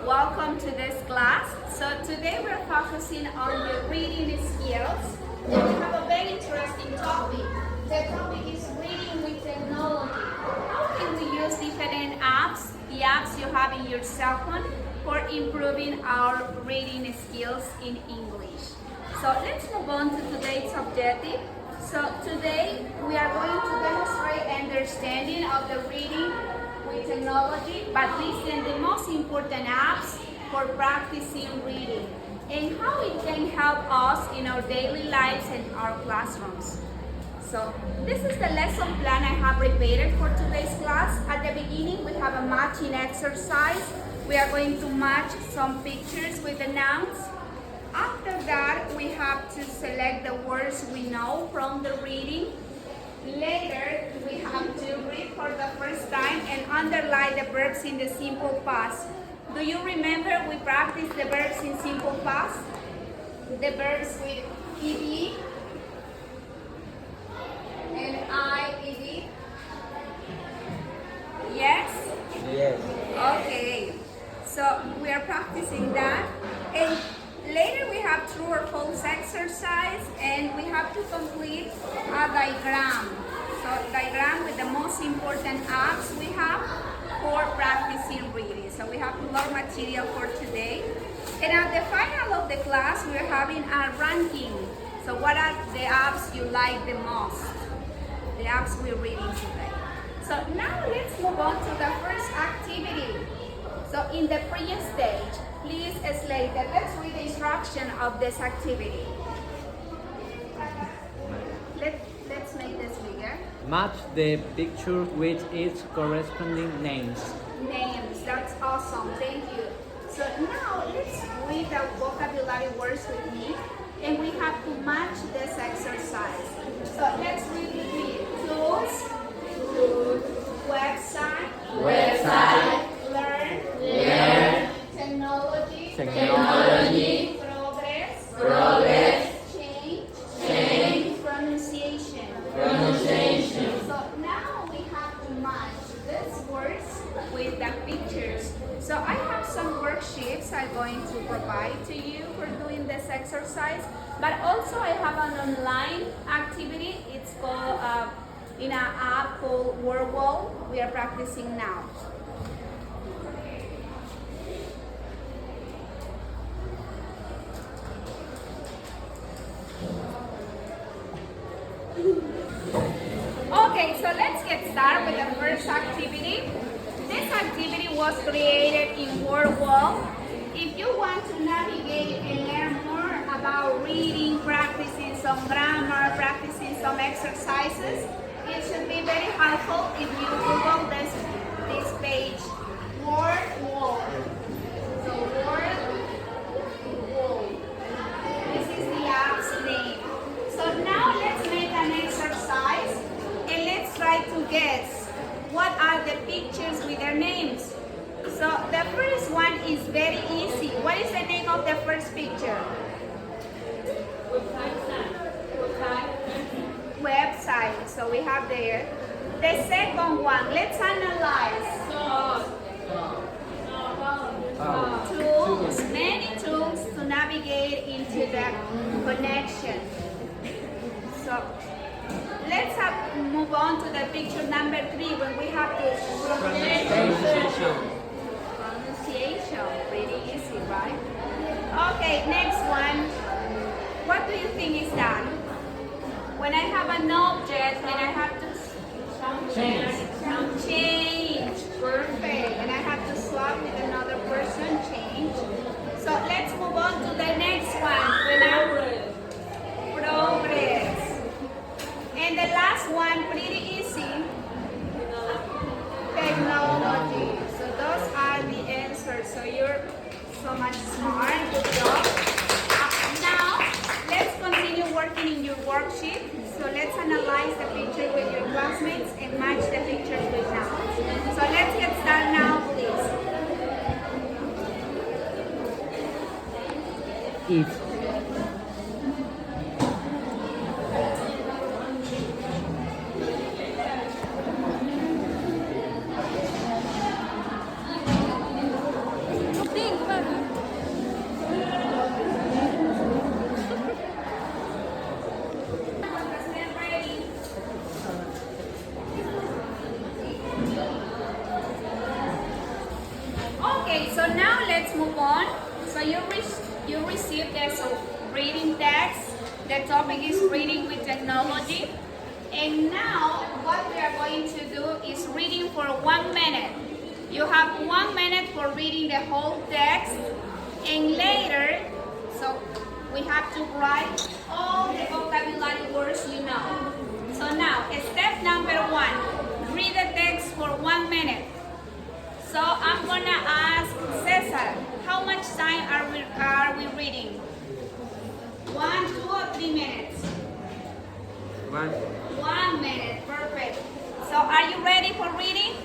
welcome to this class. So today we're focusing on the reading skills. And we have a very interesting topic. The topic is reading with technology. How can we use different apps, the apps you have in your cell phone, for improving our reading skills in English? So let's move on to today's objective. So today we are going to demonstrate understanding of the reading with technology, but listen, the most important apps for practicing reading and how it can help us in our daily lives and our classrooms. So this is the lesson plan I have prepared for today's class. At the beginning we have a matching exercise. We are going to match some pictures with the nouns. After that, we have to select the words we know from the reading. Later, we have to read for the first time and underline the verbs in the simple past. Do you remember we practiced the verbs in simple past? The verbs with ed and ied. Yes? Yes. Okay. So we are practicing that. And later we have true or false exercise, and we have to complete a diagram. So diagram with the most important apps we have for practicing reading. So we have a lot of material for today. And at the final of the class, we're having a ranking. So what are the apps you like the most? The apps we're reading today. So now let's move on to the first activity. So in the previous stage, please slate that. Let's read the instruction of this activity. Let's make this bigger. Match the picture with its corresponding names. Names, that's awesome, thank you. So now let's read the vocabulary words with me, and we have to match this exercise. So let's read with me. Tools, website, learn, technology, progress, change, pronunciation. So now we have to match these words with the pictures. So I have some worksheets I'm going to provide to you for doing this exercise, but also I have an online activity. It's called in an app called Word Wall. We are practicing now. Okay, so let's get started with the first activity. This activity was created in Word Wall. If you want to navigate and learn more about reading, practicing some grammar, practicing some exercises, it should be very helpful if you Google this page, Word Wall. So Word Wall. This is the app's name. So now let's make an exercise and let's try to guess what are the pictures with their names. So the first one is very easy. What is the name of the first picture? Website. So we have there. The second one, let's analyze. Tools, many tools to navigate into the connection. So let's move on to the picture number 3 when we have to pronunciation. Pretty easy, right? Okay, next one. What do you think is that? When I have an object and I have to change. Perfect. And I have to swap with another person, change. So let's move on to the next one. When I progress. And the last one, pretty easy. Technology. So those are the answers. So you're so much smart. Good job. Now, let's continue working in your worksheet. So let's analyze the picture with your classmates and match the pictures with nouns. So let's get started now, please. If. Think Okay, so now let's move on. So you received the reading text. The topic is reading with technology. And now what we are going to do is reading for 1 minute. You have 1 minute for reading the whole text. And later, so we have to write all the vocabulary words you know. So now, step number 1, read the text for 1 minute. So I'm gonna ask Cesar, how much time are we reading? 1, 2, or 3 minutes? 1. 1 minute, perfect. So are you ready for reading?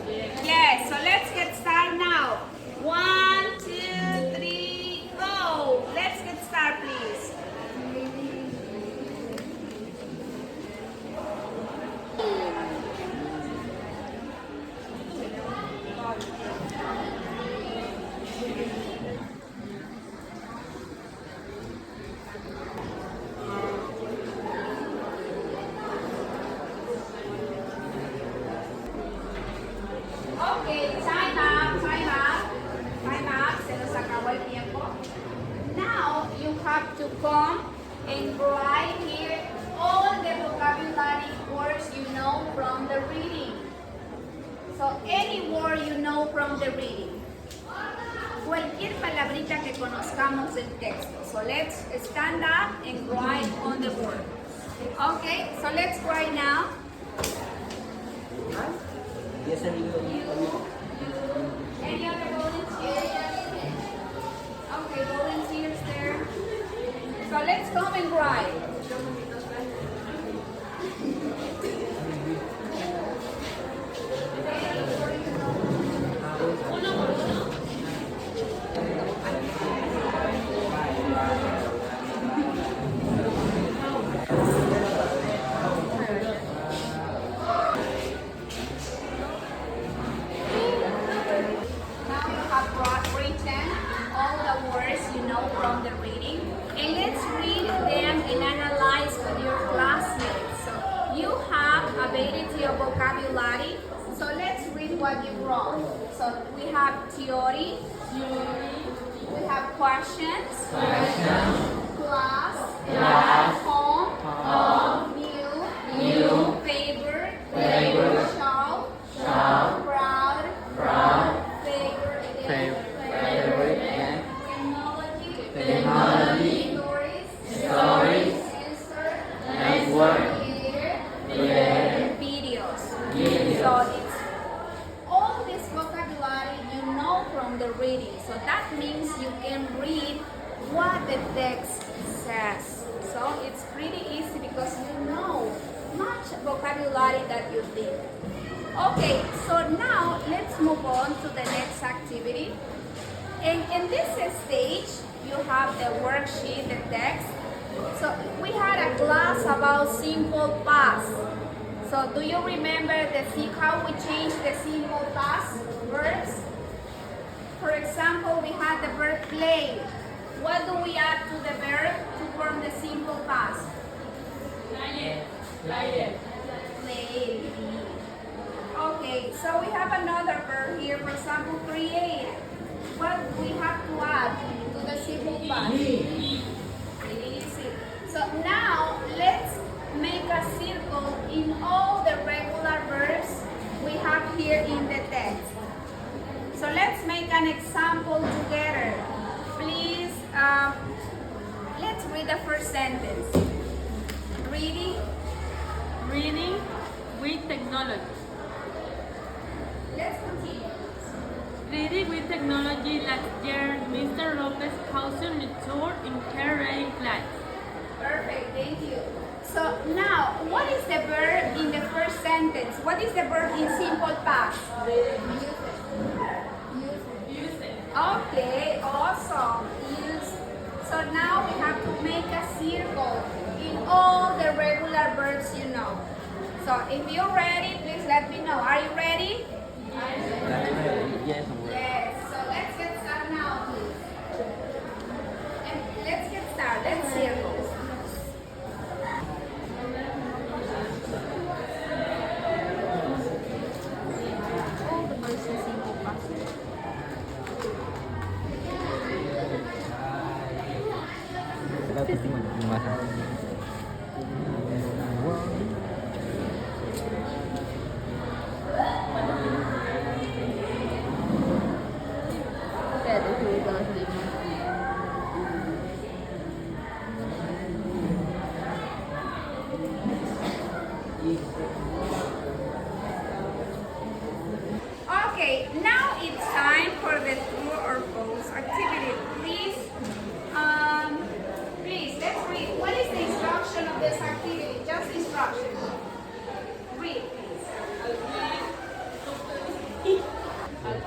Yes. Yes, so let's get started now. 1, 2, 3, go. Let's get started, please. Okay, time up, time up, time up. Se nos acabó el tiempo. Now you have to come and write here all the vocabulary words you know from the reading. So any word you know from the reading. Cualquier palabrita que conozcamos del texto. So let's stand up and write on the board. Okay, so let's write now. Any other volunteers? Okay, volunteers there. So let's come and write. From the reading, and let's read them and analyze with your classmates. So you have ability of vocabulary, so let's read what you wrote. So we have theory, we have questions, class, home, new, favor, shout, proud, favor, technology, stories, answer, videos. So it's all this vocabulary you know from the reading. So that means you can read what the text says. So it's pretty easy because you know much vocabulary that you did. Okay, so now let's move on to the next activity. And in this stage, you have the worksheet, the text. So we had a class about simple past. So do you remember how we changed the simple past verbs? For example, we had the verb play. What do we add to the verb to form the simple past? Play. Okay, so we have another verb here, for example, create. What we have to add to the simple past? Easy. So now let's make a circle in all the regular verbs we have here in the text. So let's make an example together. Please, let's read the first sentence. Reading with technology. Let's continue. Reading with technology last year, Mr. Lopez caused a tour in her reading class. Perfect, thank you. So now, what is the verb in the first sentence? What is the verb in simple past? Use it. Okay, awesome. Use. So now we have to make a circle in all the regular verbs you know. So if you're ready, please let me know. Are you ready? Yes. Yes. So let's get started now, please. And let's get started. Let's circle. All the verbs in simple past.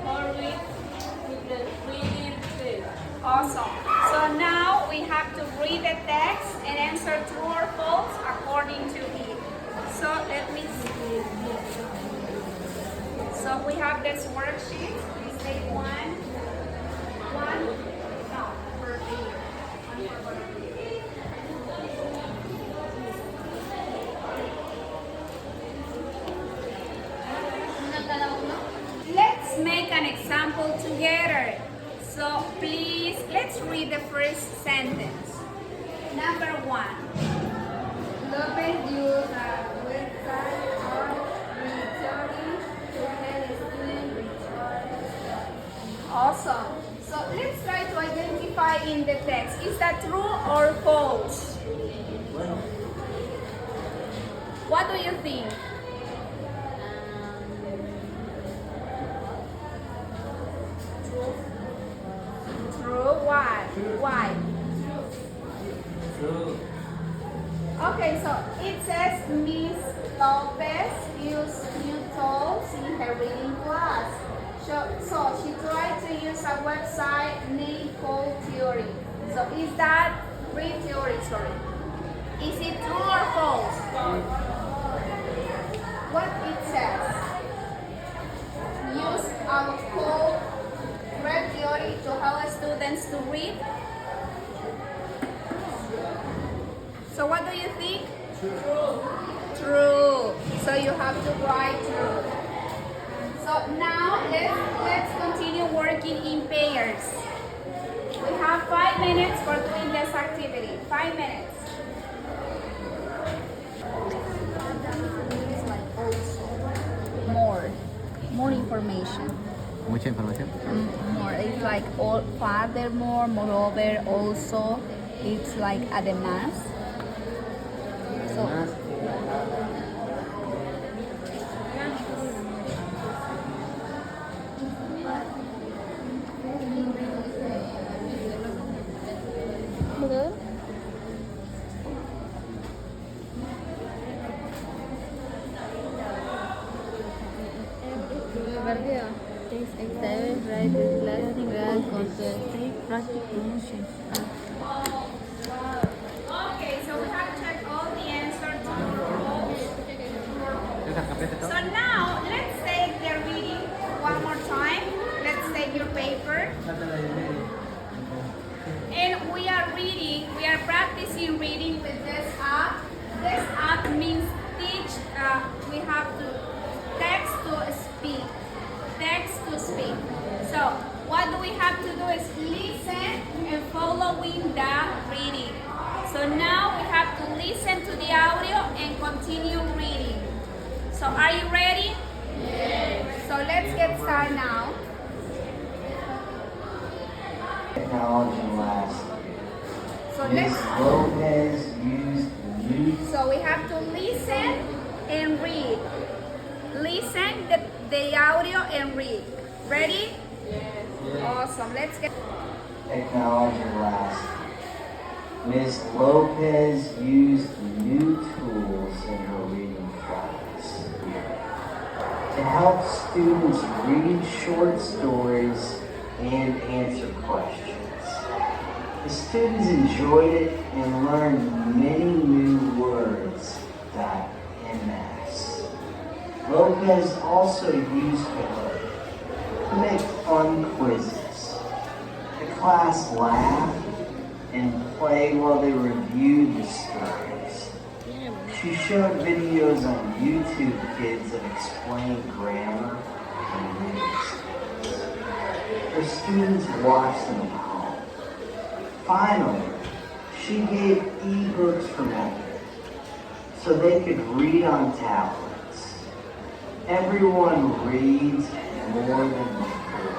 hurry with the reading test. Awesome. So now we have to read the text and answer true or false according to it. So let me see. So we have this worksheet. Please take one. No, per year. Let's make an example together. So please, let's read the first sentence. Number 1. Lopez used a website for returning to help students return. Awesome. So let's try to identify in the text. Is that true or false? What do you think? True. Why? Why? True. Okay, so it says Miss Lopez used new tools in her reading class. So she tried to use a website named Code Theory. So is that read theory, sorry. Is it true or false? What it says? Use our code red theory to help students to read. So what do you think? True. True. So you have to write true. So now let's continue working in pairs. We have 5 minutes for doing this activity. 5 minutes. It's like also more information. Mucha información. More. It's like all furthermore, moreover, also. It's like además. So okay, so we have checked all the answers to the rules. So now let's take the reading one more time. Let's take your paper. And we are reading, we are practicing reading with this app. This app means teach, we have to text to speak. Text to speak. So what do we have to do is listen and following the reading. So now we have to listen to the audio and continue reading. So are you ready? Yes. So let's get started now. Technology last. So Ms. let's Lopez used new So we have to listen and read. Listen the audio and read. Ready? Yes. Awesome. Let's get. technology last. Ms. Lopez used new tools in her reading class to help students read short stories and answer questions. The students enjoyed it and learned many new words. .ms. Lopez also used Code to make fun quizzes. The class laughed and played while they reviewed the stories. She showed videos on YouTube Kids that explained grammar and reading skills. Her students watched them at home. Finally, she gave ebooks for Method so they could read on tablets. Everyone reads more than before.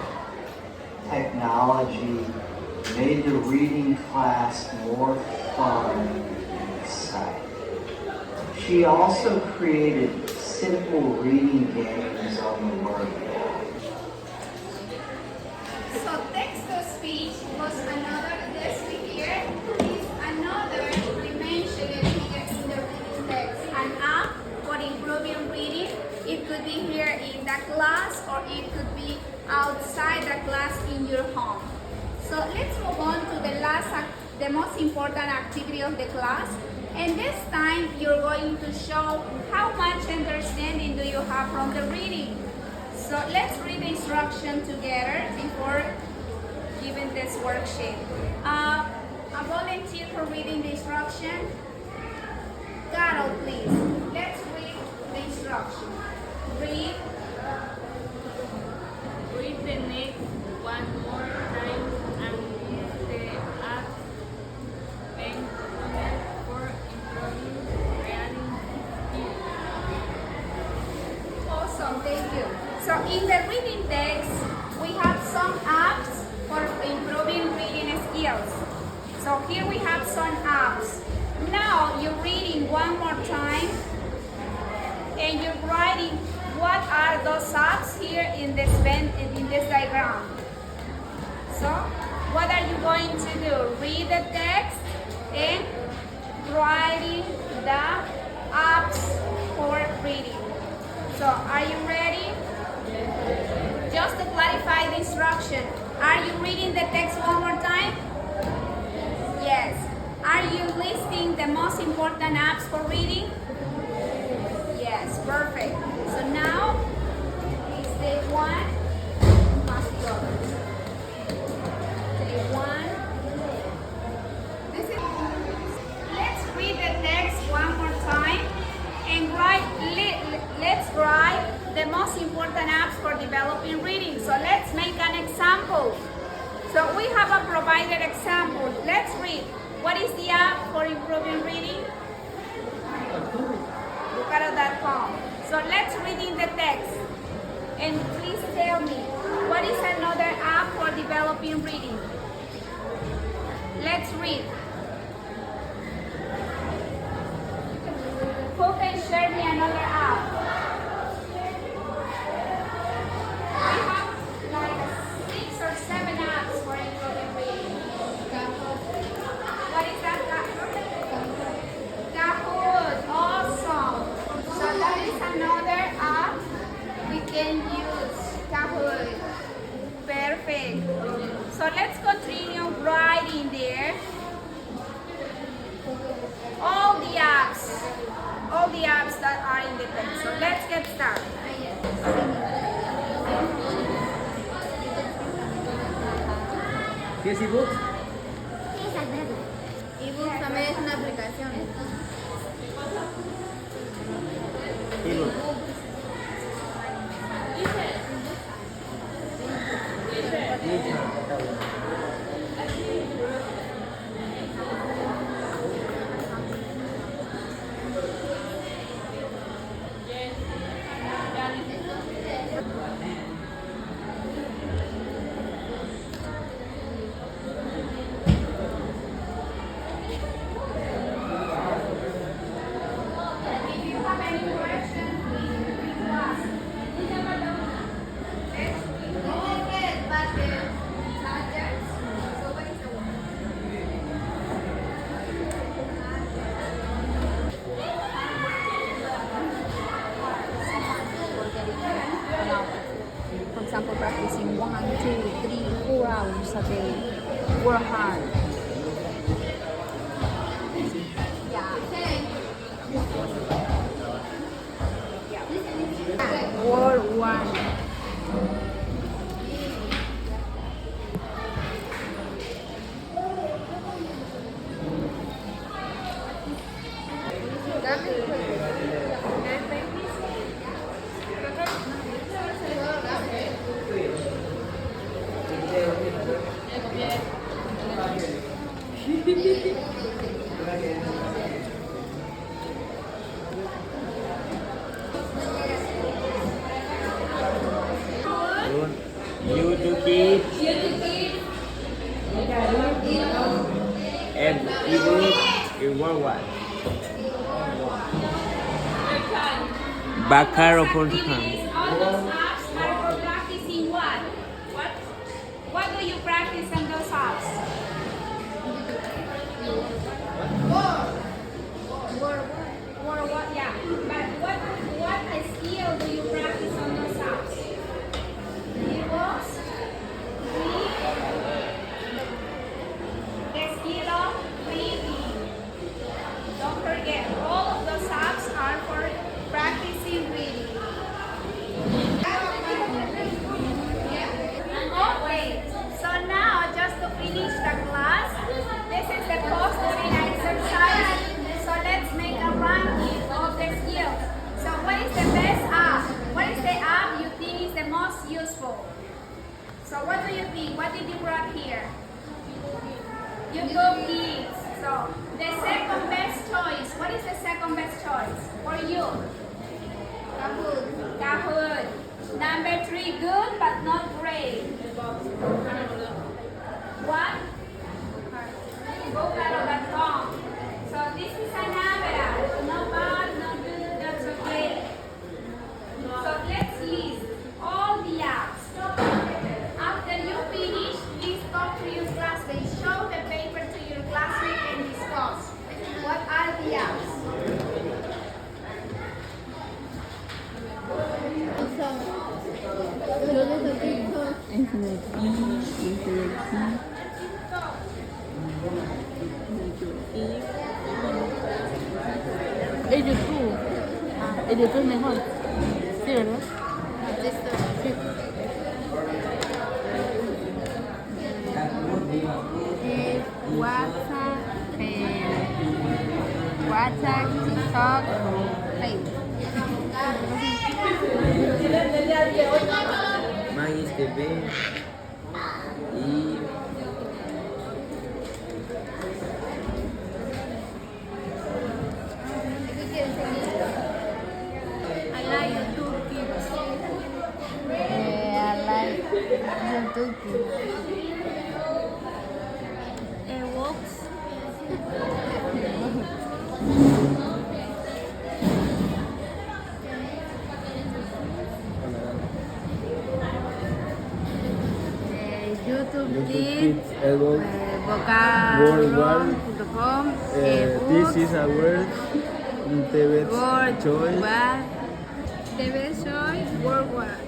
Technology made the reading class more fun and exciting. She also created simple reading games on the word app. So text to speech was another. This here is another dimension here in the reading text. An app for improving reading. It could be here in the class or it could be class in your home. So let's move on to the most important activity of the class. And this time you're going to show how much understanding do you have from the reading. So let's read the instruction together before giving this worksheet. A volunteer for reading the instruction. Carol, please. Let's read the instruction. Read. Read the next one more time and use the app pen for improving reading skills. Awesome, thank you. So in the reading text, we have some apps for improving reading skills. So here we have some apps. Now you're reading one more time and you're writing what are those apps here in this diagram. So what are you going to do? Read the text and writing the apps for reading. So are you ready? Just to clarify the instruction, are you reading the text one more time? Yes. Are you listing the most important apps for reading? Yes, perfect. So now is day one, pass the others. Day one. Let's read the text one more time and let's write the most important apps for developing reading. So let's make an example. So we have a provided example. Let's read. What is the app for improving reading? Educativa.com. So let's read in the text. And please tell me, what is another app for developing reading? Let's read. Who can share me another app? We have like 6 or 7 apps for improving reading. What is that? Kahoot. Awesome. So that is another app we can use. Kahoot. Perfect. So let's continue writing there. All the apps that are in the text. So let's get started. ¿Tienes ebooks? Ebook también es una aplicación. Ebook. If you have any questions, please repeat to us. Let's read. Subjects. So what is the word? For example, practicing 1, 2, 3, 4 hours a day. Work hard. Word 1. You to keep and ebook in worldwide. Bacaro.com. All those apps are for practicing what? What do you practice on those apps? Word what? Yeah. But what skill do you practice on those apps? Ebooks? So what do you think? What did you write here? YouTube Kids. So the second best choice. What is the second best choice for you? Kahoot. Kahoot. Number 3, good but not great. What? Vocalo.com. So this is an average. Not bad, not good, that's okay. So let's list all the apps. After you finish, please talk to your classmates. Show the paper to your classmates and discuss. What are the apps? El YouTube. El YouTube es mejor. Sí, ¿verdad? Sí. WhatsApp, WhatsApp, TikTok, Facebook. Magis TV y I like YouTube Kids. I like YouTube Kids. It works. YouTube Kids, vocabulary.com, this is a word, TV choice. TV choice, worldwide.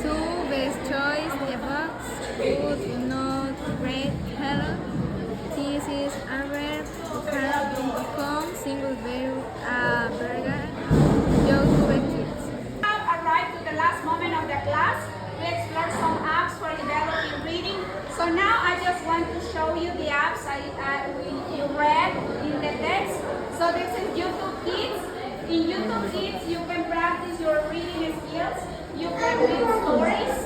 Two best choice, the box, good, not great, hello. This is a verb, vocabulary.com, single verb, burger, YouTube Kids. We have arrived to the last moment of the class. We explore some apps for developing reading. So now I just want to show you the apps you read in the text. So this is YouTube Kids. In YouTube Kids, you can practice your reading skills. You can read stories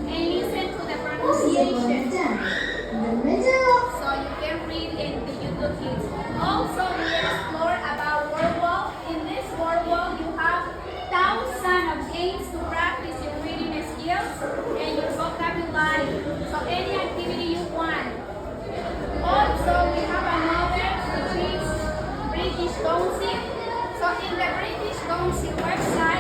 and listen to the pronunciation. So you can read in the YouTube Kids. Also, we explore about Word Wall. In this Word Wall, you have thousands of games to practice your reading skills and your vocabulary. So any activity you want. Also, we have another which is British Council. So in the British Council website,